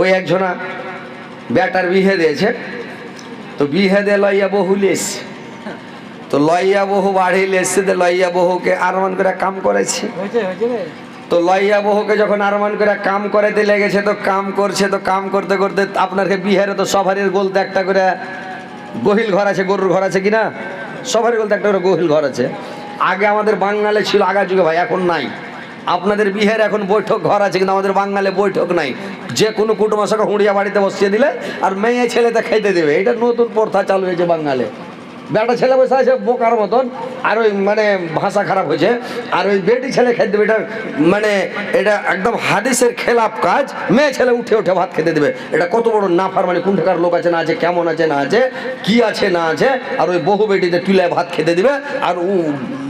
ওই একজনা বেটার বিহে দিয়েছে, তো বিহে দিয়ে লইয়া বহু এসছে, তো লইয়া বহু বাড়িলে এসছে, লইয়া বহুকে আরমান করে কাম করেছে। তো লইয়া বহুকে যখন আরমান করে কাম করাতে লেগেছে, তো কাম করছে, তো কাম করতে করতে আপনাকে বিহারে তো সবারই বলতে একটা করে গহিল ঘর আছে, গরুর ঘর আছে কিনা, সবারই বলতে একটা করে গহিল ঘর আছে। আগে আমাদের বাঙালি ছিল আগা যুগে ভাই, এখন নাই। আপনাদের বিহারে এখন বৈঠক ঘর আছে, কিন্তু আমাদের বাঙালি বৈঠক নাই। যে কোনো কুটুমাশাকে হুঁড়িয়া বাড়িতে বসিয়ে দিলে আর মেয়ে ছেলেতে খাইতে দেবে, এটা নতুন প্রথা চালু হয়েছে বাঙালি। বেটা ছেলে বসে আছে বোকার মতন, আর ওই মানে ভাষা খারাপ হয়েছে, আর ওই বেটি ছেলে খেতে দেবে, এটা মানে এটা একদম হাদিসের খেলাফ কাজ। মেয়ে ছেলে উঠে উঠে ভাত খেতে দেবে, এটা কত বড় নাফার, মানে কোনটাকার লোক আছে না আছে, কেমন আছে না আছে, কি আছে না আছে, আর ওই বহু বেটিতে তুলে ভাত খেতে দিবে, আর ও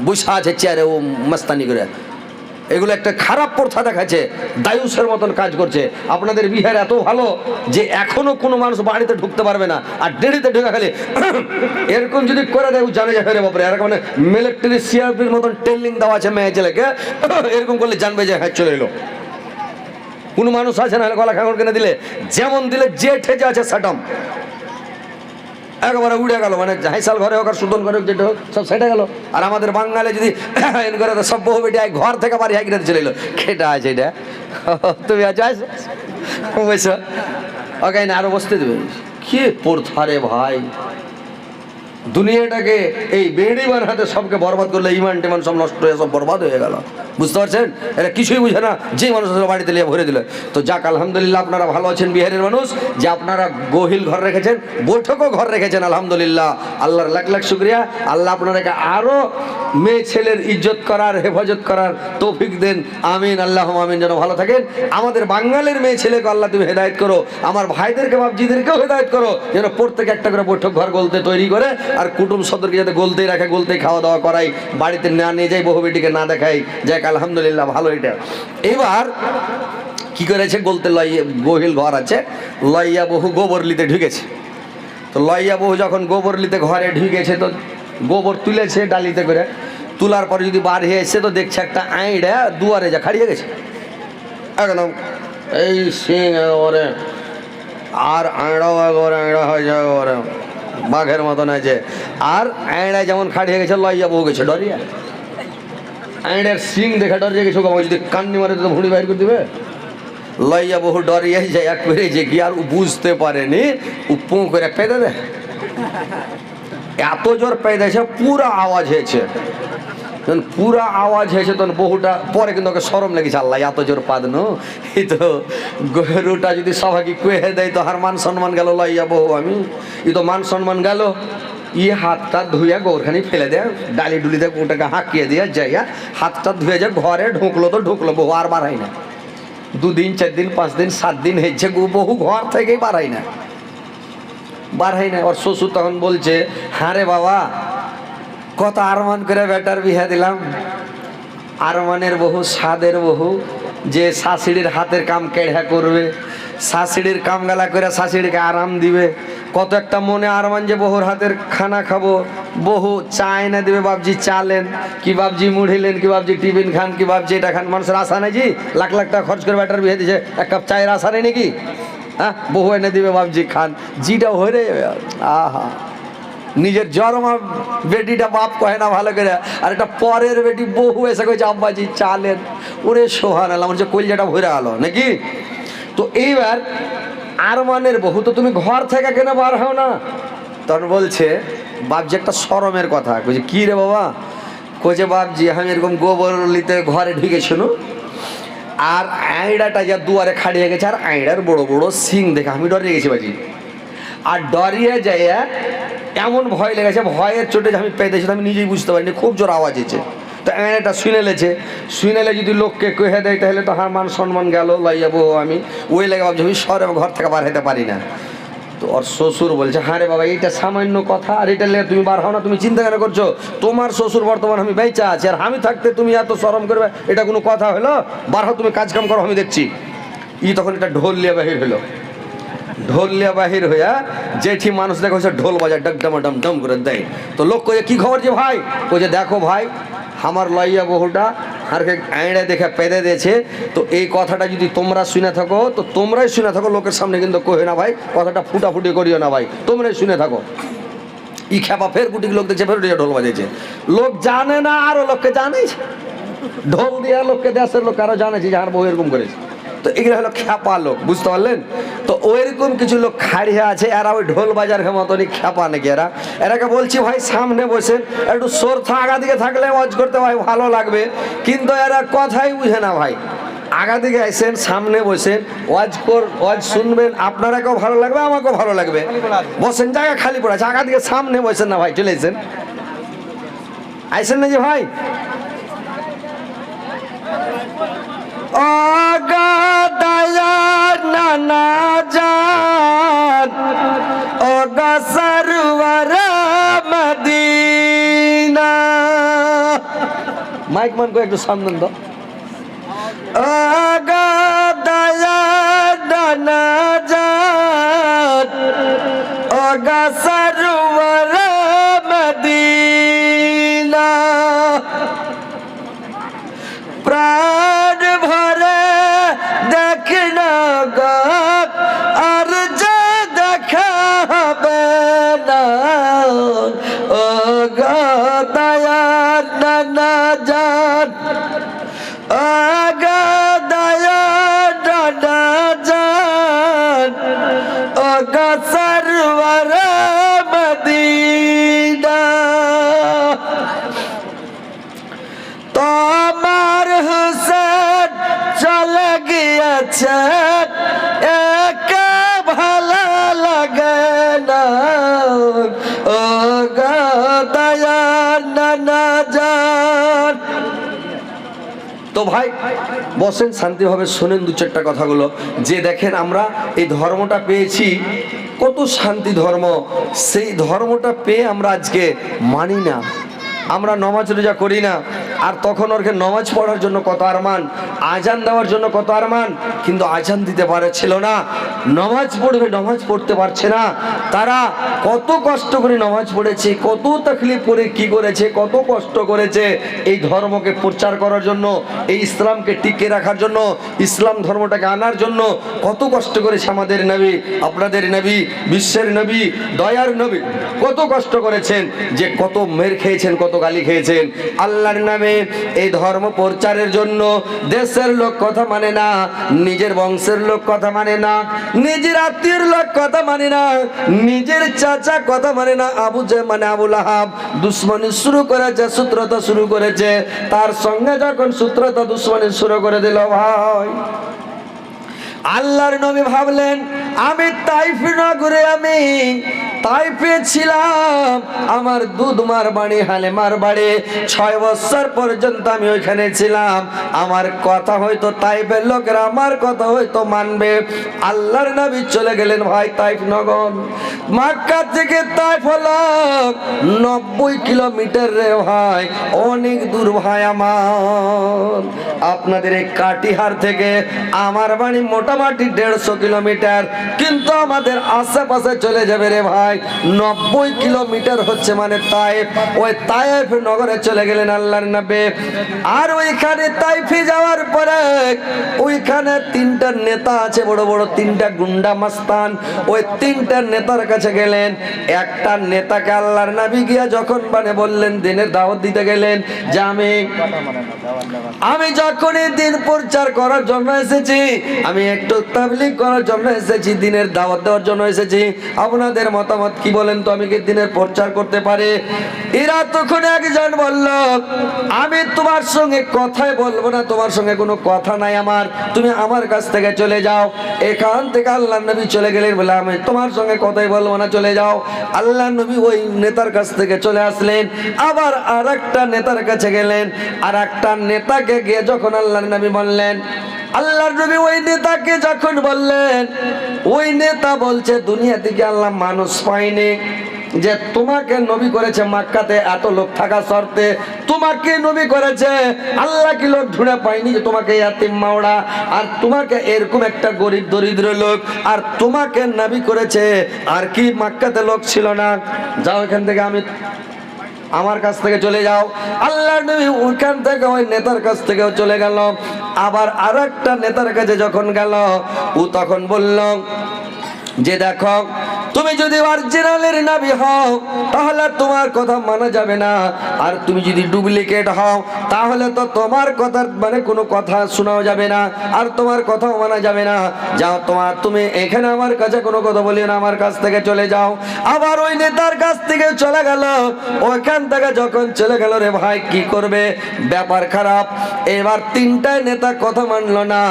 বসা আছে চেয়ারে ও মস্তানি করে। এগুলো একটা খারাপ প্রথা দেখাচ্ছে, দায়ুসের মতন কাজ করছে। আপনাদের বিহার এত ভালো যে এখনো কোনো মানুষ বাড়িতে ঢুকতে পারবে না, আর দেরিতে ঢুকে খালি এরকম যদি করে দেয় জানে যে হ্যাঁ বাপরে, এরকম মানে মিলিটারি সিআরপির মতন ট্রেনিং দেওয়া আছে মেয়ে ছেলেকে, এরকম করলে জানবে যে হ্যাঁ চলে এলো। কোনো মানুষ আছে না গলা খাঙড় কিনে দিলে যেমন দিলে যে ঠেজে আছে সাটাম একেবারে উড়ে গেল, মানে হাইসাল ঘরে হোক আর সুদন ঘরে হোক, যেটা হোক সব সেটা গেল। আর আমাদের বাঙালি যদি করে সব বহু বেটি ঘর থেকে বাড়ি হাইকিনে চলে এলো, খেটা আছে এটা তুমি আছো বুঝছো, ওকে না আরো বসতে দেবে। কি পড়থারে ভাই, দুনিয়াটাকে এই বেড়িবার হাতে সবকে বরবাদ করলে ইমান টিমান সব নষ্ট হয়ে সব বরবাদ হয়ে গেল, বুঝতে পারছেন? এরা কিছুই বুঝে না, যে মানুষ বাড়িতে নিয়ে ভরে দিল। তো যাক আলহামদুলিল্লাহ আপনারা ভালো আছেন বিহারের মানুষ, যে আপনারা গহিল ঘর রেখেছেন, বৈঠকও ঘর রেখেছেন, আলহামদুলিল্লাহ, আল্লাহর লাখ লাখ শুক্রিয়া। আল্লাহ আপনাদেরকে আরও মেয়ে ছেলের ইজ্জত করার, হেফাজত করার তৌফিক দেন, আমিন আল্লাহ আমিন। যেন ভালো থাকেন। আমাদের বাঙালির মেয়ে ছেলেকে আল্লাহ তুমি হেদায়েত করো, আমার ভাইদেরকে বাপজিদেরকেও হেদায়েত করো, যেন প্রত্যেকে একটা করে বৈঠক ঘর গলতে তৈরি করে, আর কুটুম সদরকে যাতে গলতেই রাখে, গলতেই খাওয়া দাওয়া করাই, বাড়িতে না নিয়ে যাই, বহু বেটিকে না দেখাই। যাক আলহামদুলিল্লাহ ভালো। এটা এবার কি করেছে, গলতে লইয়া গহিল ঘর আছে, লইয়া বহু গোবর লিতে ঢুকেছে। তো লইয়া বহু যখন গোবর লিতে ঘরে ঢুকেছে, তো গোবর তুলেছে ডালিতে করে, তোলার পরে যদি বার হয়ে এসে তো দেখছে একটা আইড়া দুয়ারে যা খাড়িয়ে গেছে একদম এই সিং ওরে, আর আঁড়াও একবারে আঁড়া হয়ে যায়, ওরে বাঘের মতন আছে। আর আঁড়ায় যেমন খাড়িয়ে গেছে, লইয়া বউ গেছে ডরিয়া, আঁড়ের সিং দেখে ডরিয়ে গেছে, যদি কান্নি মারে তো ভুঁড়ি বাইর করে দিবে। লইয়া বহু ডরিয়ে যায়, এক পেরে যে কি আর বুঝতে পারেনি, ও পু করে পেদে দেয়, এত জোর পেদেছে পুরা আওয়াজ হয়েছে। যখন পুরা আওয়াজ হয়েছে তখন বহুটা পরে কিন্তু ওকে সরম লেগেছে, আল্লাহ এত জোর পাদনো, এই তো গরুটা যদি সবাইকে কুয়ে দেয় তো আর মান সম্মান গেল, লইয়া বহু আমি ই তো মান সম্মান গেল। হাতটা ধুইয়া গৌরখানি ফেলে দেয়, ডালি ডুলিতে ওটাকে হাঁকিয়ে দিয়ে যাইয়া হাতটা ধুয়ে যায়, ঘরে ঢুকলো তো ঢুকলো, বহু আর বাড়াই না। 2 দিন 4 দিন 5 দিন 7 দিন হয়েছে, বহু ঘর থেকেই বাড়াই না, বাড়াই না। ওর শ্বশুর তখন বলছে, হ্যাঁ রে বাবা, কত আরমান করে বেটার বিহা দিলাম, আরমানের বহু, স্বাদের বহু, যে শাশুড়ির হাতের কাম কেড়া করবে, শাশুড়ির কাম গালা করে শাশুড়িকে আরাম দিবে, কত একটা মনে আরমান যে বহুর হাতের খানা খাবো, বহু চা এনে দেবে, বাবজি চালেন কি, বাবজি মুড়িলেন কি, বাবজি টিফিন খান কি, বাবজি এটা খান। মানুষের আশা নেই জি, লাখ লাখ টাকা খরচ করে বেটার বিয়ে দিছে, 1 কাপ চায়ের আশা নেই নাকি? হ্যাঁ, বহু এনে দিবে, বাবজি খান, জিটা হয়ে যাবে। আহা, নিজের জন্মা বেটিটা বাপ কহে না ভালো করে, আর একটা পরের বেটি বহু এসে কইছে আব্বাজি চালেন, ওরে সোহান আল্লাহ, আমার যে কলজাটা ভরে আলো নাকি। তো এইবার আরমানের বহু, তো তুমি ঘর থেকে কেন বার হও না? তখন বলছে বাপজি একটা শরমের কথা, কইছে কি রে বাবা? কইছে বাপজি আমি এরকম গোবর লিতে ঘরে ঢুকেছিল, আর আইড়াটা যা দুয়ারে খাড়িয়ে গেছে, আর আইড়ার বড় বড় সিং দেখে আমি ডরিয়ে গেছি বাজি, আর ডরিয়ে যাইয়া এমন ভয় লেগেছে, ভয়ের চোটে আমি পেয়েছি, আমি নিজেই বুঝতে পারিনি, খুব জোর আওয়াজ হয়েছে। তো এটা শুনে লেছে, শুনেলে যদি লোককে কহে দেয় তাহলে তো হার মান সম্মান গেল, লইয়া বহু আমি ওই লেগে ভাবছি আমি শহরে ঘর থেকে বার হতে পারি না। তো ওর শ্বশুর বলছে, হ্যাঁ রে বাবা এইটা সামান্য কথা, আর এটা লেগে তুমি বার হও না, তুমি চিন্তা কেন করছো? তোমার শ্বশুর বর্তমান আমি বেঁচে আছি, আর আমি থাকতে তুমি এত শরম করবে, এটা কোনো কথা হলো? বার হও, তুমি কাজ কাম করো, আমি দেখছি। তখন এটা ঢোল লিয়া বাহির হলো, ঢোল লিয়া বাহির হইয়া জেঠি মানুষ দেখো ঢোল বাজায় ডম ডম ডম করে দেয়। তো লোক কয়ে কি খবর যে ভাই? কইছে দেখো ভাই, আমার লইয়া বহুটা হারকে আইড়ে দেখে পেদে দিয়েছে। তো এই কথাটা যদি তোমরা শুনে থাকো তো তোমরাই শুনে থাকো, লোকের সামনে কিন্তু কহে না ভাই, কথাটা ফুটাফুটি করিও না ভাই, তোমরাই শুনে থাকো। ই খেপা ফের গুটি লোক দেখছে, ফের ঢোল বাজেছে, লোক জানে না আরো লোককে জানাইছে, ঢোল দিয়া লোককে দেশের লোক আরো জানাইছে যে আর বউ এরকম করেছে। তো এগুলো হলো খেপা লোক, বুঝতে পারলেন? তো ওইরকম কিছু লোক খাড়িয়ে আছে, এরা ওই ঢোল বাজার মতনই খেপা নাকি এরাকে বলছি ভাই সামনে বসে একটু সোর আগা দিকে থাকলে ওয়াজ করতে ভাই ভালো লাগবে, কিন্তু এরা কথাই বুঝে না ভাই। আগা দিকে আইসেন, সামনে বসেন, ওয়াজ শুনবেন, আপনারাকেও ভালো লাগবে আমাকেও ভালো লাগবে। বসেন, জায়গা খালি পড়ে আছে, আগা দিকে সামনে বসেন না ভাই, চলে এসেন, আইসেন না যে ভাই। নানা জান ও গসরওয়ার মদিনা, মাইক মান করে একটু সামনে দাও। নানা জান ও গসরওয়ার মদিনা, প্রাণ ভরে দেখনা গো আর যে দেখা হবে না, ও গো দয়ার নানা জান, ও গো দয়ার নানা জান, ও গো সরওয়ার মদিনা, তোমার হুসেন চলে গিয়েছে একা ভালো লাগে না, ও গো দয়ার নানা জান। তো ভাই বসেন, শান্তিভাবে শোনেন দু চারটা কথাগুলো, যে দেখেন আমরা এই ধর্মটা পেয়েছি, কত শান্তি ধর্ম, সেই ধর্মটা পেয়ে আমরা আজকে মানি না, আমরা নমাজ রোজা করি না। আর তখন ওরকে নমাজ পড়ার জন্য কত আরমান, আজান দেওয়ার জন্য কত আরমান, কিন্তু আজান দিতে পারছিল না, নমাজ পড়বে নমাজ পড়তে পারছে না। তারা কত কষ্ট করে নমাজ পড়েছে, কত তকলিফ করে কি করেছে, কত কষ্ট করেছে এই ধর্মকে প্রচার করার জন্য, এই ইসলামকে টিকে রাখার জন্য, ইসলাম ধর্মটাকে আনার জন্য কত কষ্ট করেছে আমাদের নবী, আপনাদের নবী, বিশ্বের নবী, দয়ার নবী, কত কষ্ট করেছেন, যে কত মের খেয়েছেন, কত গালি খেয়েছেন আল্লাহর নামে। এই ধর্ম প্রচারের জন্য দেশের লোক কথা মানে না, নিজের বংশের লোক কথা মানে না, নিজের আত্মীয়ের লোক কথা মানে না, নিজের চাচা কথা মানে না। আবু লাহাব দুশ্মনী শুরু করেছে, শত্রুতা শুরু করেছে, তার সঙ্গে যখন শত্রুতা দুশ্মনী শুরু করে দিল ভাই, আল্লাহর নবী ভাবলেন আমি তাইফ নগরে, আমি তাইফে ছিলাম, আমার দুধমার বাড়ি হালেমার বাড়ি, 6 বছর পর্যন্ত আমি ওইখানে ছিলাম, আমার কথা হয়তো তাইফের লোকেরা আমার কথা হয়তো মানবে। আল্লাহর নবী চলে গেলেন ভাই তাইফ নগর, মক্কা থেকে তাইফ হলো 90 কিলোমিটার রে ভাই, অনেক দূর ভাই আমার। আপনাদের এই কাটিহার থেকে আমার বাড়ি মোটামুটি 150 কিলোমিটার, কিন্তু আমাদের আশেপাশে চলে যাবে রে ভাই 90 কিলোমিটার হচ্ছে মানে তাইফ। ওই তাইফ নগরে চলে গেলেন আল্লাহর নবী। আর ওইখানে তাইফে যাওয়ার পরে ওইখানে 3টা নেতা আছে, বড় বড় 3টা গুন্ডা মাস্তান, ওই 3টা নেতার কাছে গেলেন। একটা নেতাকে আল্লাহর নবী গিয়া যখন মানে বললেন, দিনের দাওয়াত দিতে গেলেন, যে আমি যখনই দিন প্রচার করার জন্য এসেছি, আমি একটু তাবলীগ করার জন্য এসেছি, দিনের দাওয়াত দেওয়ার জন্য এসেছি, আপনাদের মতামত কি বলেন তো, আমি কি দিনের প্রচার করতে পারি? এরা তখন একজন বলল, আমি তোমার সঙ্গে কথাই বলবো না, তোমার সঙ্গে কোনো কথা নাই আমার, তুমি আমার কাছ থেকে চলে যাও। এখান থেকে আল্লাহর নবী চলে গেলেন, বলে আমি তোমার সঙ্গে কথাই বলবো না, চলে যাও। আল্লাহর নবী ওই নেতার কাছ থেকে চলে আসলেন, আবার আর একটা নেতার কাছে গেলেন, আর একটা নেতাকে গিয়ে যখন আল্লাহর নবী বললেন, আল্লাহর নবী ওই নেতাকে যখন বললেন, ওই নেতা বলছে দুনিয়া থেকে আল্লাহ মানুষ পায়নি যে তোমাকে নবী করেছে, মক্কাতে এত লোক থাকা শর্তে তোমাকে নবী করেছে, আল্লাহ কি লোক ঢুঁড়ে পায়নি যে তোমাকে ইয়াতিম মাওড়া আর তোমাকে এরকম একটা গরিব দরিদ্র লোক, আর তোমাকে নবী করেছে, আর কি মক্কাতে লোক ছিল না? যাও এখান থেকে, আমি আমার কাছ থেকে চলে যাও। আল্লাহর নবী ওখান থেকে ওই নেতার কাছ থেকেও চলে গেল। আবার আরেকটা নেতার কাছে যখন গেল, ও তখন বলল যে দেখো, তুমি যদি অরিজিনালের নবী হও তাহলে তোমার কথা মানা যাবে না, আর তুমি যদি ডুপ্লিকেট হও তাহলে তো তোমার কথার মানে কোনো কথা শোনাও যাবে না, আর তোমার কথাও মানা যাবে না। যাও, তুমি এখানে আমার কাছে কোনো কথা বলিও না, আমার কাছ থেকে চলে যাও। আবার ওই নেতার কাছ থেকে চলে গেল। ওইখান থেকে যখন চলে গেল, রে ভাই কি করবে, ব্যাপার খারাপ। এবার তিনটায় নেতা কথা মানলো না।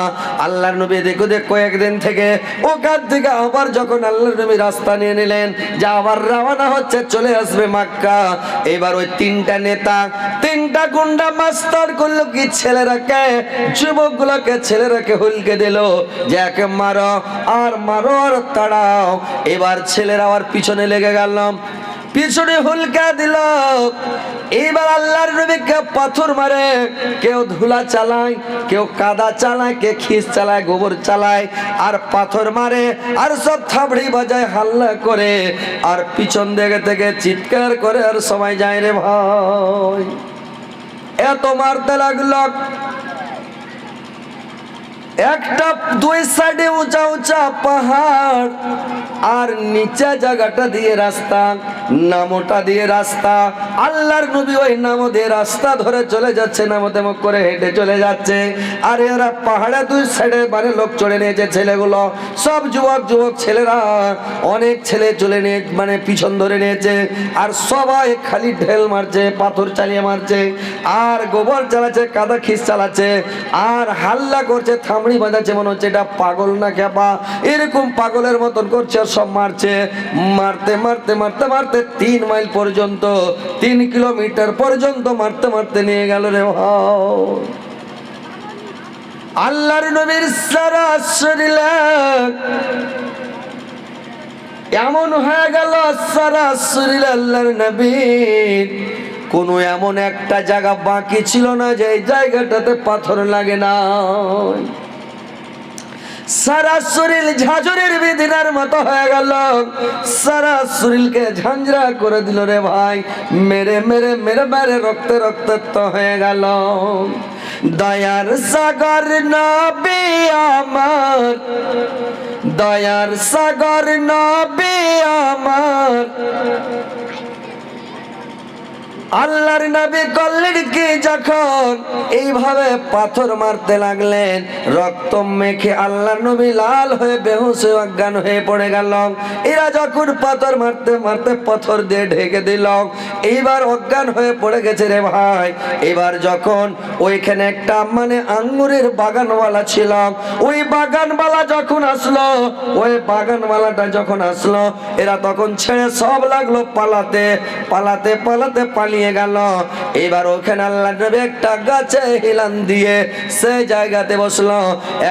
আল্লাহর নবী দেখো কয়েকদিন থেকে ওখান থেকে আবার যখন আল্লাহর নবী রাস্তা নিয়ে নিলেন, যা আবার রওনা হচ্ছে, চলে আসবে মক্কা। এবার ওই তিনটা নেতা, তিনটা গুন্ডা মাস্টার করলো কি, ছেলেরাকে, যুবকগুলোকে ছেলেরাকে হুলকে দিল যে একে মারো আর মারো আর তাড়াও। এবার ছেলেরা আবার পিছনে লেগে গেল, পিছনে হুলকা দিল। এইবার আল্লাহর নবীকে পাথর মারে, কেউ ধুলা চালায়, কেউ কাদা চালায়, কে খিস চালায়, গোবর চালায়, আর পাথর মারে, আর সব থাবড়ি বাজায়, হাল্লা করে, আর পিছন দিকে থেকে চিৎকার করে, আর সময় যায় রে ভাই। এত মারতে লাগলো। একটা দুই সাইডে উঁচা উঁচা পাহাড়, আর নিচে জায়গাটা দিয়ে রাস্তা, নামটা দিয়ে রাস্তা। আল্লাহর নবী ওই নাম দিয়ে রাস্তা ধরে চলে যাচ্ছে, নামতে মুখ করে হেঁটে চলে যাচ্ছে। আর এরা পাহাড়ে দুই সাইডে মানে লোক চড়ে নিয়েছে, ছেলেগুলো সব যুবক ছেলেরা, অনেক ছেলে চলে নিয়ে মানে পিছন ধরে নিয়েছে। আর সবাই খালি ঢেল মারছে, পাথর চালিয়ে মারছে, আর গোবর চালাচ্ছে, কাদা খিস চালাচ্ছে, আর হাল্লা করছে, থামড়ি বাঁধাচ্ছে, মনে হচ্ছে এটা পাগল না খেপা, এরকম পাগলের মতন করছে। আর সব মারছে, মারতে মারতে মারতে মারতে 3 মাইল পর্যন্ত, 3 কিলোমিটার পর্যন্ত মারতে মারতে নিয়ে গেল রে ভাই। আল্লাহর নবীর সারা শরীর এমন হয়ে গেল, সারা শরীর আল্লাহর নবীর কোনো এমন একটা জায়গা বাকি ছিল না যে এই জায়গাটাতে পাথর লাগে না। সারা শরীর ঝাঁঝরের বিদিনার মতো হয়ে গেল, সারা শরীরকে ঝাঁঝরা করে দিল রে ভাই। মেরে মেরে মেরে মেরে রক্তে রক্তাক্ত হয়ে গেল। দয়ার সাগর নবী আমার, দয়ার সাগর নবী আমার, আল্লাহর নবী করলেন কি, যখন এইভাবে পাথর মারতে লাগলেন, রক্ত মেখে আল্লাহর নবী লাল হয়ে বেহুশ হয়ে অজ্ঞান হয়ে পড়ে গেল। এরা যখন পাথর মারতে মারতে পাথর দিয়ে ঢেকে দিল, এইবার অজ্ঞান হয়ে পড়ে গেছে রে ভাই। এবার যখন ওইখানে একটা মানে আঙ্গুরের বাগানওয়ালা ছিল, ওই বাগানওয়ালা যখন আসলো, ওই বাগানওয়ালাটা যখন আসলো, এরা তখন ছেড়ে সব লাগলো পালাতে, পালাতে পালাতে পালিয়ে গেল। এবার ওখানে আল্লাহর নবী একটা গাছে হিলান দিয়ে সেই জায়গাতে বসলো।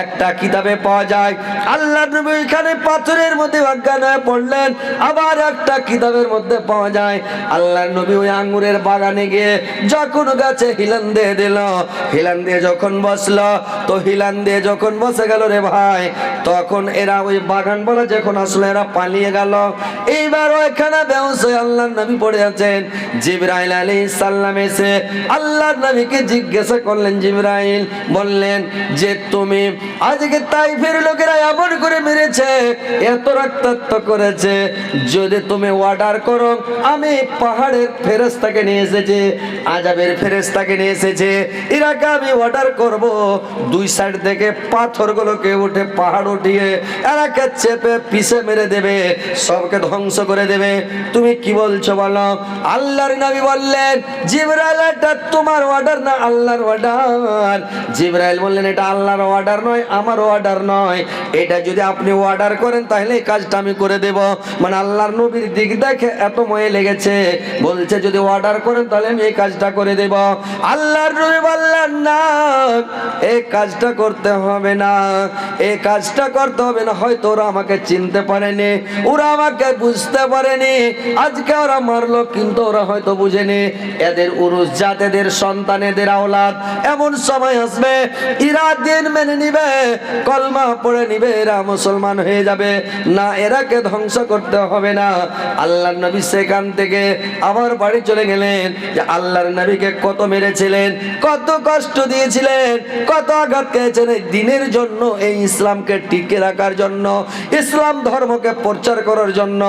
একটা কিতাবে পাওয়া যায় আল্লাহর নবী এখানে পাথরের মধ্যে অজ্ঞান হয়ে পড়লেন। আবার একটা কিতাবের মধ্যে পাওয়া যায় আল্লাহর নবী ওই আঙ্গুরের বাগানে গিয়ে যখন গাছে হিলান দিয়ে দিল, হিলান দিয়ে যখন বসলো, তো হিলান দিয়ে যখন বসে গেল রে ভাই, তখন এরা ওই বাগান বলে যখন আসলো, এরা পালিয়ে গেল। এইবার ওইখানে বেহুশ হয়ে আল্লাহর নবী পড়ে আছেন। জিবরাইল আলাইহিস সালাম এসে আল্লাহর নবীকে জিজ্ঞাসা করলেন, জিবরাইল বললেন যে তুমি আজকে তাইফের লোকেরা এমন করে মেরেছে, এত রক্তাক্ত করেছে, যদি তুমি অর্ডার করো, আমি পাহাড়ের ফেরেশতাকে নিয়ে এসেছি, আযাবের ফেরেশতাকে নিয়ে এসেছি, এরাকে আমি অর্ডার করব, দুই সাইড থেকে পাথরগুলোকে উঠে পাহাড় উঠিয়ে এরাকে চেপে পিছে মেরে দেবে, সবকে ধ্বংস করে দেবে। তুমি কি বলছো বলো? আল্লাহর নবী বললেন, জিবরাইল এটা তোমার অর্ডার না আল্লাহর অর্ডার। জিবরাইল বললেন, এটা আল্লাহর অর্ডার নয়, আমার অর্ডার নয়, এটা যদি আপনি অর্ডার করেন তাহলে এই কাজটা আমি করে দেব। মানে আল্লাহর নবীর দিক দেখে এত ময়ে লেগেছে, বলছে যদি অর্ডার করেন তাহলে আমি এই কাজটা করে দেব। আল্লাহর নবী বললেন, না, এই কাজটা করতে হবে না, এই কাজটা করতে হবে না। হয়তো ওরা আমাকে চিনতে পারেনি, ওরা আমাকে বুঝতে পারেনি, আজকে ওরা মারলো কিন্তু ওরা হয়তো বুঝেনি, এদের উরুস জাত, এদের সন্তান, এদের আওলাদ, এমন সময় আসবে এরা দিন মেনে নিবে, কলমা পড়ে নিবে, এরা মুসলমান হয়ে যাবে, না এরাকে ধ্বংস করতে হবে না। আল্লাহর নবী সেখান থেকে আবার বাড়ি চলে গেলেন। যে আল্লাহর নবীকে কত মেরেছিলেন, কত কষ্ট দিয়েছিলেন, কত আঘাত খেয়েছেন এই দিনের জন্য, এই ইসলামকে টিকে রাখার জন্য, ইসলাম ধর্মকে প্রচার করার জন্য,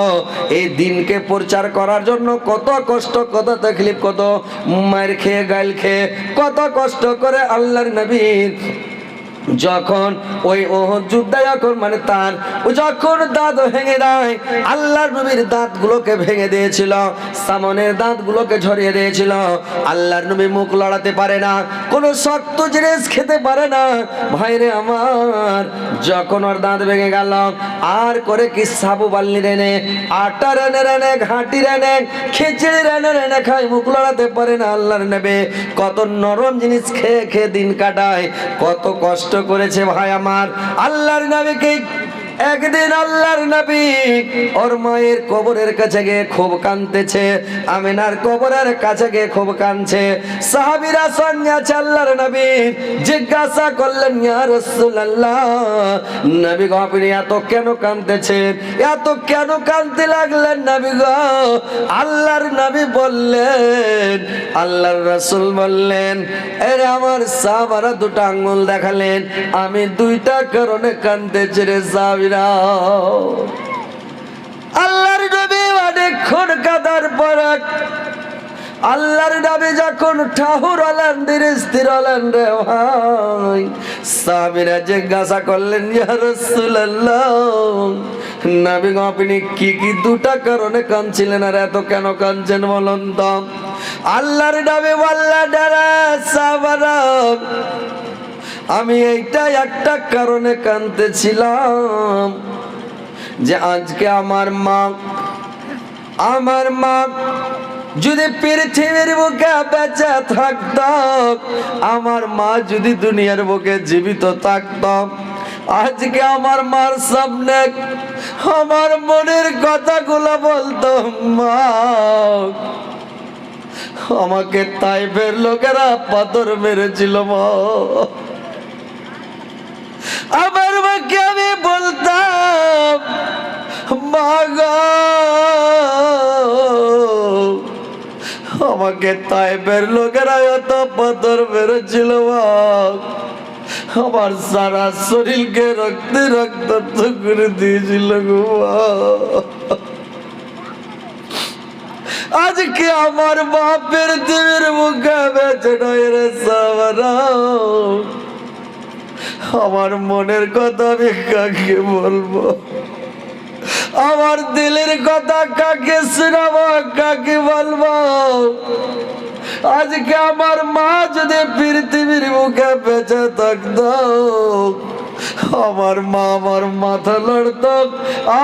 এই দিনকে প্রচার করার জন্য কত কষ্ট, কত তাকলিফ, কত মার খেয়ে গাইল খেয়ে কত কষ্ট করে আল্লাহর নবী যখন ওই ওহদ যুদ্ধে যখন মানে তার যখন দাঁত ভেঙে দেয়, আল্লাহর নবীর দাঁতগুলোকে ভেঙে দিয়েছিল, সামনের দাঁতগুলোকে ঝরিয়ে দিয়েছিল। আল্লাহর নবী মুখ লড়াতে পারে না, কোনো শক্ত জিনিস খেতে পারে না। ভাইরে আমার, যখন ওর দাঁত ভেঙে গেল, আর করে কি সাবু বাল্লি রেনে, আটা রেনে রেনে, ঘাঁটি রেনে, খিচড়ি রেনে রেনে খায়, মুখ লড়াতে পারে না। আল্লাহর নবী কত নরম জিনিস খেয়ে খেয়ে দিন কাটায়, কত কষ্ট করেছে ভাই আমার। আল্লাহর নবীকে একদিন আল্লাহর নবী ওর মায়ের কবরের কাছে গিয়ে খুব কাঁদতেছে, আমিনার কবরের কাছে গিয়ে খুব কাঁদছে। সাহাবীরা সঙ্গে আছে, আল্লাহর নবী জিজ্ঞাসা করলেন, ইয়া রাসূলুল্লাহ, নবী গো আপনি এত কেন কাঁদতেছেন, এত কেন কাঁদতে লাগলেন নবী গো? আল্লাহর নবী বললেন, আল্লাহর রাসূল বললেন, আরে আমার সাহাবারা দুটো আঙ্গুল দেখালেন, আমি দুইটা কারণে কাঁদতেছি রে সাহাবী। আল্লাহর নবী অনেকক্ষণ কাঁদার পর আল্লাহর নবী যখন ঠাহুর হলেন, ধীরে স্থির হলেন রে ভাই, সাহাবীরা জিজ্ঞাসা করলেন, ইয়া রাসূলুল্লাহ, নবী গো আপনি কি কি দুটা কারণে কাঁদছিলেন, আর এত কেন কাঁদছেন বলুন তো? আল্লাহর নবী বললেন, রে সাহাবারা, আমি এইটা একটা কারণে কাঁদতেছিলাম, যে আজকে আমার মা যদি পৃথিবীর বুকে বেঁচে থাকত, আমার মা যদি দুনিয়ার বুকে জীবিত থাকত, আজকে আমার মার সামনে আমার মনের কথাগুলো বলতো, মা আমাকে তাইফের লোকেরা পাথর মেরেছিল, মা আমার মাকে আমি বলতাম, মা গো আমাকে তাইফের লোকেরা এত পাথর মেরেছিল, মা আমার সারা শরীরকে রক্তে রক্তাক্ত করে দিয়েছিল গো মা। আজকে আমার বাপের দেবের মুখে বেঁচে নয় রে সাহাবারা, আমার মনের কথা আমি কাকে বলবো, আমার দিলের কথা কাকে শোনাবো, কাকে বলবো? আজকে আমার মা যদি পৃথিবীর মুখে বেঁচে থাকতো, আমার মা আমার মাথা লড়ত,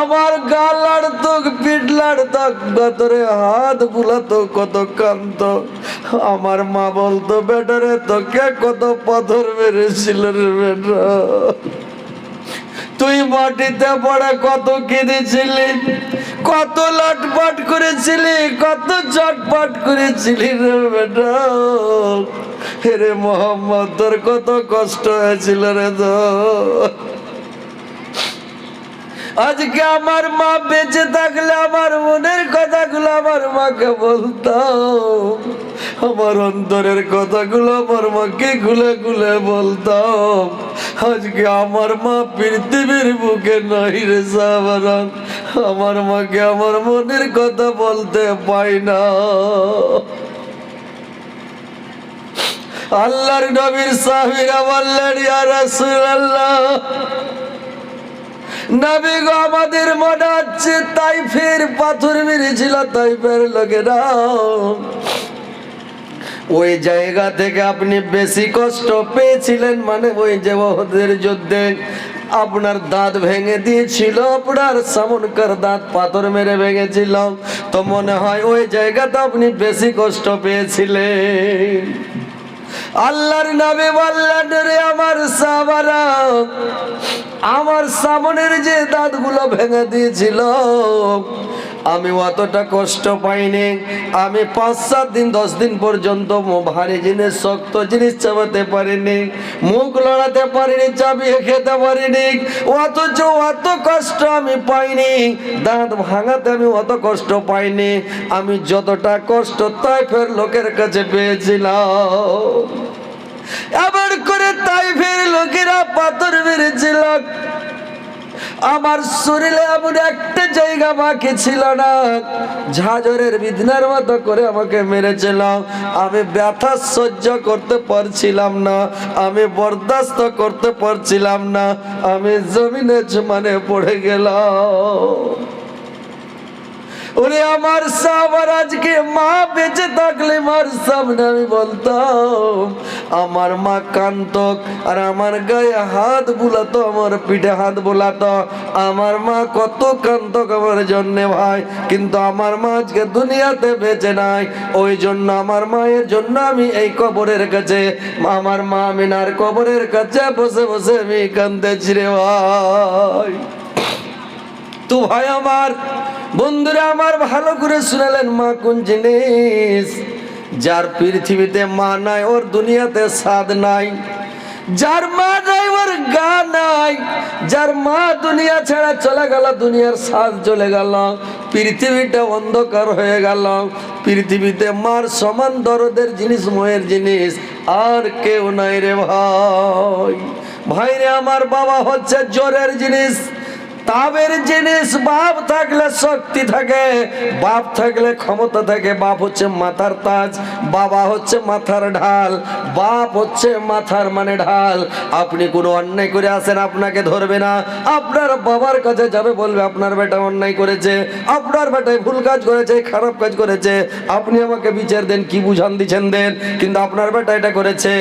আমার গা লড়ত, পিঠ লড়ত, গতরে হাত বুলাতো, কত কান্ত। আমার মা বলতো, বেটা রে তোকে কত পাথর মেরেছিল রে বেটা, তুই মাটিতে পড়ে কত কেঁদেছিলি, কত লটপট করেছিলি, কত চটপট করেছিলি রে বেটা, রে মোহাম্মদ তোর কত কষ্ট হয়েছিল রে তো। আজকে আমার মা বেঁচে থাকলে আমার মনের কথাগুলো আমার মাকে বলতাম, আমার অন্তরের কথাগুলো আমার মাকে খুলে খুলে বলতাম। আজকে আমার মা পৃথিবীর বুকে নাই রে সাহাবারা, আমার মাকে আমার মনের কথা বলতে পাই না। আল্লাহর নবীর সাহাবীরা বললেন, ইয়া রাসূলুল্লাহ, নবী গো আমাদের মনে হচ্ছে তাইফের পাথর মেরেছিল তাইফের লোকেরা, ওই জায়গা থেকে আপনি বেশি কষ্ট পেয়েছিলেন, মানে ওই যে ওহদের যুদ্ধে আপনার দাঁত ভেঙে দিয়েছিল, আপনার সামনকার দাঁত পাথর মেরে ভেঙেছিল, তো মনে হয় ওই জায়গাতে আপনি বেশি কষ্ট পেয়েছিলেন। আল্লাহর নবী বললেন, রে আমার সাহাবারা, আমার সামনের যে দাঁতগুলো ভেঙে দিয়েছিল, আমি অতটা কষ্ট পাইনি। আমি 5-7 দিন 10 দিন পর্যন্ত ভারী জিনিস শক্ত জিনিস চাবাতে পারিনি, মুখ লড়াতে পারিনি, চাবিয়ে খেতে পারিনি, অথচ অত কষ্ট আমি পাইনি। দাঁত ভাঙাতে আমি অত কষ্ট পাইনি। আমি যতটা কষ্ট তাইফের লোকের কাছে পেয়েছিলাম। আবার করে তাইফের লোকেরা পাথর মেরেছিল, আমার শরীরে এমন একটা জায়গা বাকি ছিল না, ঝাঁঝরের বিধনার মতো করে আমাকে মেরেছিল। আমি ব্যথা সহ্য করতে পারছিলাম না, আমি বরদাস্ত করতে পারছিলাম না, আমি জমিনে মানে পড়ে গেলাম। ওরে আমার সাবার, আজকে মা বেঁচে থাকলে মার সামনে আমি বলতাম, আমার মা কান্তক আর আমার গায়ে হাত বুলাতো, আমার পিঠে হাত বুলাতো। আমার মা কত কান্তক আমার জন্যে ভাই, কিন্তু আমার মা আজকে দুনিয়াতে বেঁচে নাই। ওই জন্য আমার মায়ের জন্য আমি এই কবরের কাছে, আমার মা মিনার কবরের কাছে বসে বসে আমি কাঁদতেছি রে ভাই। তো ভাই আমার, বন্ধুরা আমার, ভালো করে শুনালেন, মা কোন জিনিস? যার পৃথিবীতে মা নাই ওর দুনিয়াতে স্বাদ নাই, যার মা নাই ওর গা নাই, যার মা দুনিয়া ছেড়ে চলে গেল দুনিয়ার স্বাদ চলে গেল, পৃথিবীটা অন্ধকার হয়ে গেল। পৃথিবীতে মার সমান দরদের জিনিস, মোহের জিনিস আর কেউ নাই রে ভাই। ভাইরে আমার, বাবা হচ্ছে জোরের জিনিস, তাবের জিনিস। বাপ থাকলে শক্তি থাকে, বাপ থাকলে ক্ষমতা থাকে। বাপ হচ্ছে মাথার তাজ, বাবা হচ্ছে মাথার ঢাল। বাপ হচ্ছে মাথার মানে ঢাল। আপনি কোনো অন্যায় করে আসেন, আপনাকে ধরবে না, আপনার বাবার কাছে যাবে, বলবে আপনার বেটা অন্যায় করেছে, আপনার বেটায় ভুল কাজ করেছে, খারাপ কাজ করেছে, আপনি আমাকে বিচার দেন, কি বুঝান দিচ্ছেন দেন, কিন্তু আপনার বেটা এটা করেছে।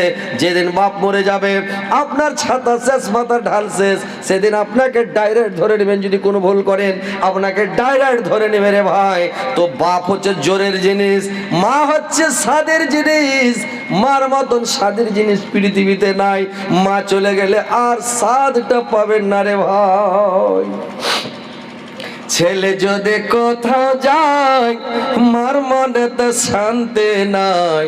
যেদিন বাপ মরে যাবে, আপনার ছাতা শেষ, মাথার ঢাল শেষ, সেদিন আপনাকে ডাইরেক্ট ধরে নেবেন। যদি কোনো ভুল করেন আপনাকে ডাইরেক্ট ধরে নেবে রে ভাই। তো বাপ হচ্ছে জোরের জিনিস, মা হচ্ছে স্বাদের জিনিস। মার মতন স্বাদের জিনিস পৃথিবীতে নাই। মা চলে গেলে আর স্বাদটা পাবেন না রে ভাই। ছেলে যদি কোথাও যায়, মার মনে তো শান্তি নাই।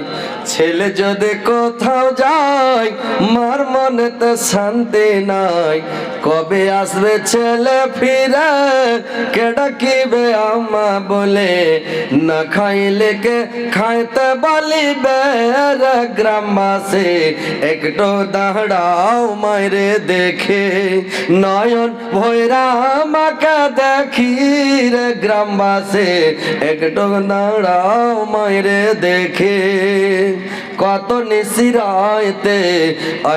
ছেলে যদি কোথাও যায়, মার মনে তো শান্তি নাই। কবে আসবে ছেলে ফিরে, কে ডাকিবে আম্মা বলে, না খাইলে কে খাইতে বলিবে রে গ্রামবাসী। একটু দাঁড়াও মাইরে দেখে, নয়ন ভৈরা আমাকে দেখি রে গ্রামবাসী। একটু দাঁড়াও মাইরে দেখে, কত নিশিরাইতে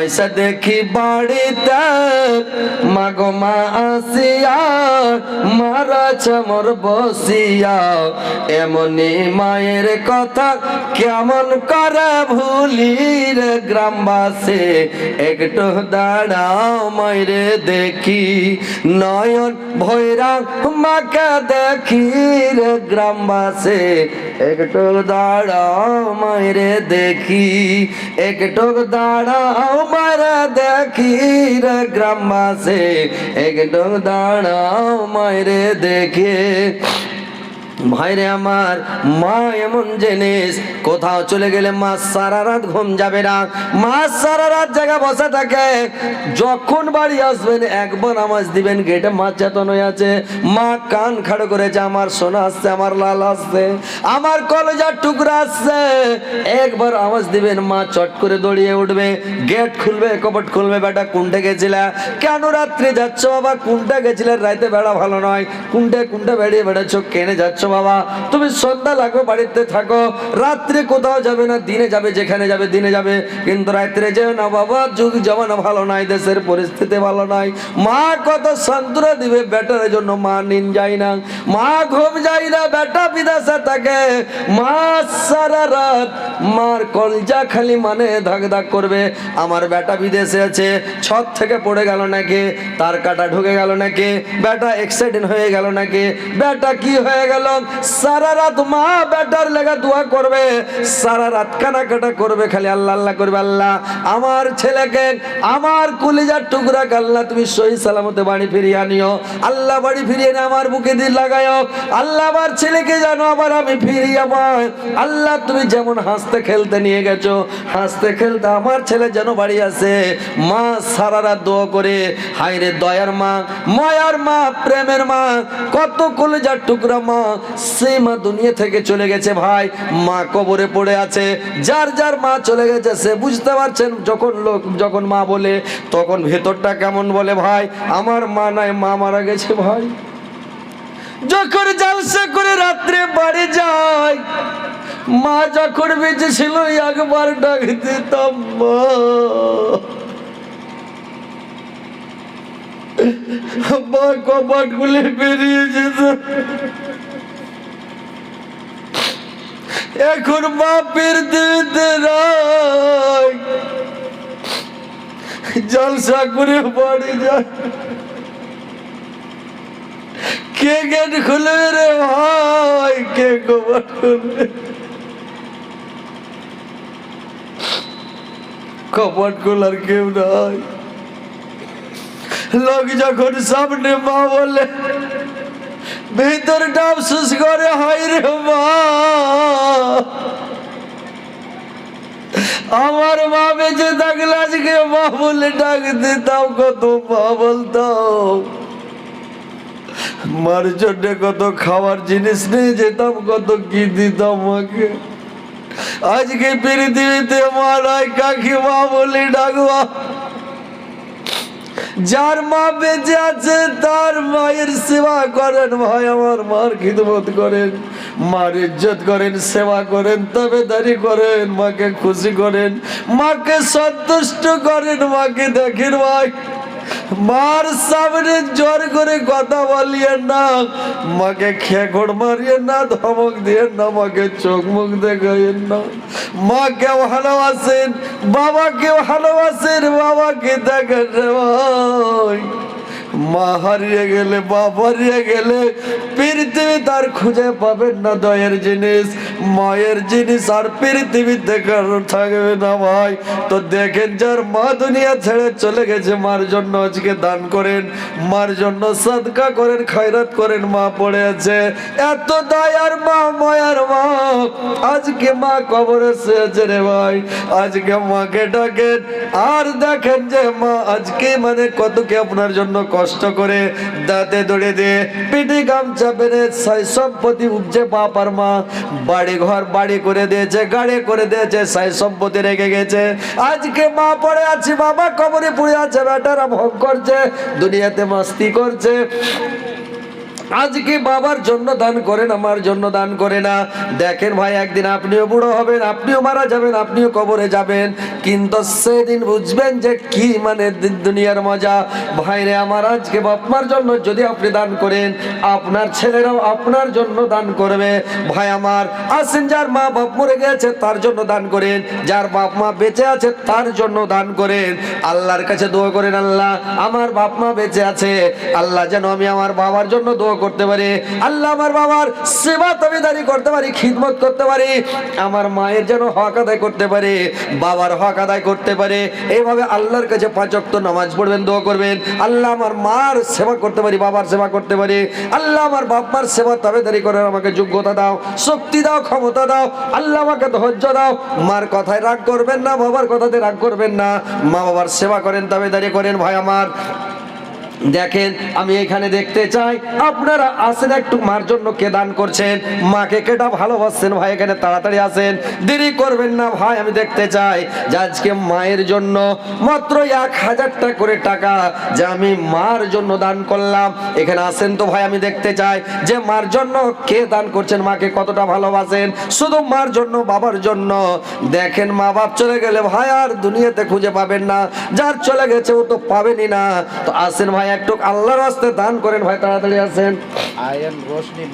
ऐसा দেখি বাড়িতে, মাগো মা আসিয়া মারাছে মোর বসিয়া। এমনি মায়ের কথা কেমন করে ভুলি রে গ্রামবাসী। একটু দাঁড়াও মাইরে দেখি, নয়ন ভৈরা মাকে দেখি রে গ্রামবাসী। একটু দাঁড়াও মাইরে দেখি, একটু দাঁড়াও মাইরে দেখি রে গ্রামবাসী। একটু দাঁড়াও মাইরে দেখে। ভাইরে আমার, মা এমন জিনিস, কোথাও চলে গেলে মা সারা রাত ঘুম যাবে না, মা সারা রাত জায়গা বসে থাকে। যখন বাড়ি আসবেন একবার আওয়াজ দিবেন, গেটে মা চেতন হয়ে আছে, মা কান খাড়ো করেছে, আমার সোনা আসছে, আমার লাল আসছে, আমার কলেজার টুকরা আসছে। একবার আওয়াজ দিবেন, মা চট করে দৌড়িয়ে উঠবে, গেট খুলবে, কপট খুলবে, বেটা কোনটা গেছিলা, কেন রাত্রে যাচ্ছ বাবা, কোনটা গেছিলে, রাইতে বেড়া ভালো নয়, কোনটা বেড়িয়ে বেড়াচ্ছ, কেনে যাচ্ছ বাবা, তুমি সন্ধ্যা লাগবে বাড়িতে থাকো, রাত্রে কোথাও যাবে না, দিনে যাবে, যেখানে যাবে দিনে যাবে, কিন্তু রাত্রে যেও না বাবা, যুগ জমানা ভালো নাই, দেশের পরিস্থিতি ভালো নাই। মা কত সান্ত্বনা দিবে বেটার জন্য, মা নিন যায় না, মা ঘুম যায় না, বেটা বিদেশে থাকে, মা সারা রাত মার কলজা খালি মানে ধাক ধাক করবে, আমার বেটা বিদেশে আছে, ছত থেকে পড়ে গেল নাকি, তার কাটা ঢুকে গেল নাকি, বেটা অ্যাক্সিডেন্ট হয়ে গেল নাকি, বেটা কি হয়ে গেল, সারা রাত মা বেটার লেগে দোয়া করবে, সারা রাত কানাকাটা করবে, খালি আল্লাহ আল্লাহ করবে, আল্লাহ আমার ছেলেকে, আমার কলিজার টুকরা আল্লাহ তুমি সহি সালামতে বাড়ি ফিরিয়ে আনিও, আল্লাহ বাড়ি ফিরিয়ে এনে আমার বুকে দিয়ে লাগায়ও, আল্লাহ আমার ছেলেকে জানো আবার আমি ফিরিয়ে পাই, আল্লাহ তুমি যেমন হাসতে খেলতে নিয়ে গেছো, হাসতে খেলতে আমার ছেলে যেন বাড়ি আসে। মা সারা রাত দোয়া করে, হায়রে দয়ার মা, মায়ার মা, প্রেমের মা, কত কলিজার টুকরা মা, সেই মা দুনিয়া থেকে চলে গেছে ভাই, মা কবরে পড়ে আছে। যার যার মা চলে গেছে সে বুঝতে পারছেন, যখন মা বলে তখন ভেতরটা কেমন বলে ভাই, আমার মা নাই, মা মারা গেছে ভাই। যখন জালসা করে রাত্রে বাড়ি যায়, মা যখন বেঁচে ছিল একবার ডাক দিতাম মা, মা কপাট খুলে বেরিয়ে যেত। এখন মা পৃথিবীতে নাই, জলসা করে বাড়ি যায়, কে গেট খুলবে রে ভাই, কে কপাট খুলবে? কপাট খোলার কেউ নাই। লোক যখন সামনে মা বলে, ভিতরটা আফসোস করে, হায় রে মা, আমার মা বেঁচে থাকলে আজকে মা বলে ডাক দিতাম, কত মা বলতাম, মার জন্য কত খাবার জিনিস নিয়ে যেতাম, কত কি দিতাম মাকে। আজকে পৃথিবীতে মা নাই, কাকি মা বলে ডাকবা। যার মা বেঁচে আছে তার মায়ের সেবা করেন ভাই, আমার মার খিদমত করেন, মার ইজ্জত করেন, সেবা করেন, তাবেদারি করেন, মাকে খুশি করেন, মাকে সন্তুষ্ট করেন, মাকে দেখেন ভাই। মার সামনে জোর করে কথা বলিয়ে না, মাকে খেকড় মারিয়ে না, ধমক দিয়ে না, মাকে চোখ মুখ দেখাইয়েন না। মাকে ভালোবাসেন, বাবাকে ভালোবাসেন, বাবাকে দেখেন রে ভাই। মা হারিয়ে গেলে, বাপ হারিয়ে গেলে পৃথিবী তার খুঁজে পাবেন না দয়ের জিনিস, মায়ের জিনিস আর পৃথিবীতে কারো থাকবে না ভাই। তো দেখেন, যার মা দুনিয়া ছেড়ে চলে গেছে, মার জন্য আজকে দান করেন, মার জন্য সাদকা করেন, খায়রাত করেন, মা পড়ে আছে, এত দয়ার মা, মায়ার মা, আজকে মা কবরে শুয়েছে রে ভাই। আজকে মাকে ডাকেন, আর দেখেন যে মা আজকে মানে কত কি আপনার জন্য কষ্ট করে দাঁতে দড়ে দিয়ে পিঠে গামছা বেঁধে সম্পত্তি উপজে বাপ আর মা বাড়ি ঘর বাড়ি করে দিয়েছে, গাড়ি করে দিয়েছে, সাই সম্পত্তি রেখে গেছে। আজকে মা পড়ে আছে, বাবা কবরে পড়ে আছে, বেটারা ভোগ করছে, দুনিয়াতে মস্তি করছে। আজকে বাবার জন্য দান করেন, আমার জন্য দান করে না। দেখেন ভাই, একদিন আপনিও বুড়ো হবেন, আপনিও মারা যাবেন, আপনিও কবরে যাবেন, কিন্তু সেদিন বুঝবেন যে কি মানে দুনিয়ার মজা। ভাইরে আমার, আজকে বাপমার জন্য যদি আপনি দান করেন, আপনার ছেলেরাও আপনার জন্য দান করবে। ভাই আমার, আসেন, যার মা বাপ মরে গেছে তার জন্য দান করেন, যার বাপ মা বেঁচে আছে তার জন্য দান করেন। আল্লাহর কাছে দোয়া করেন, আল্লাহ আমার বাপ মা বেঁচে আছে, আল্লাহ যেন আমি আমার বাবার জন্য দোয়া করতে পারি, আল্লাহ আমার বাবার সেবা তাবেদারি করতে পারি, খিদমত করতে পারি, আমার মায়ের যেন হক আদায় করতে পারে, বাবার হক আদায় করতে পারে। এইভাবে আল্লাহর কাছে 5 ওয়াক্ত নামাজ পড়বেন, দোয়া করবেন, আল্লাহ আমার মার সেবা করতে পারি, বাবার সেবা করতে পারি, আল্লাহ আমার বাপ মার সেবা তাবেদারি করার আমাকে যোগ্যতা দাও, শক্তি দাও, ক্ষমতা দাও, আল্লাহ আমাকে ধৈর্য দাও। মার কথায় রাগ করবেন না, বাবার কথাতে রাগ করবেন না, মা বাবার সেবা করেন, তাবেদারি করেন। ভাই আমার, দেখেন, আমি এখানে দেখতে চাই আপনারা আসেন, একটু মার জন্য কে দান করছেন, মাকে কেটা ভালোবাসছেন ভাই, এখানে তাড়াতাড়ি আসেন, দেরি করবেন না ভাই। আমি দেখতে চাই যে আজকে মায়ের জন্য মাত্র 1000 টাকা করে টাকা যে আমি মার জন্য দান করলাম, এখানে আসেন তো ভাই। আমি দেখতে চাই যে মার জন্য কে দান করছেন, মাকে কতটা ভালোবাসেন, শুধু মার জন্য, বাবার জন্য। দেখেন, মা বাপ চলে গেলে ভাই আর দুনিয়াতে খুঁজে পাবেন না, যার চলে গেছে ও তো পাবেনই না। তো আসেন ভাই, একটু আল্লাহর রাস্তায় দান করেন ভাই, তাড়াতাড়ি আসেন। I am Roshni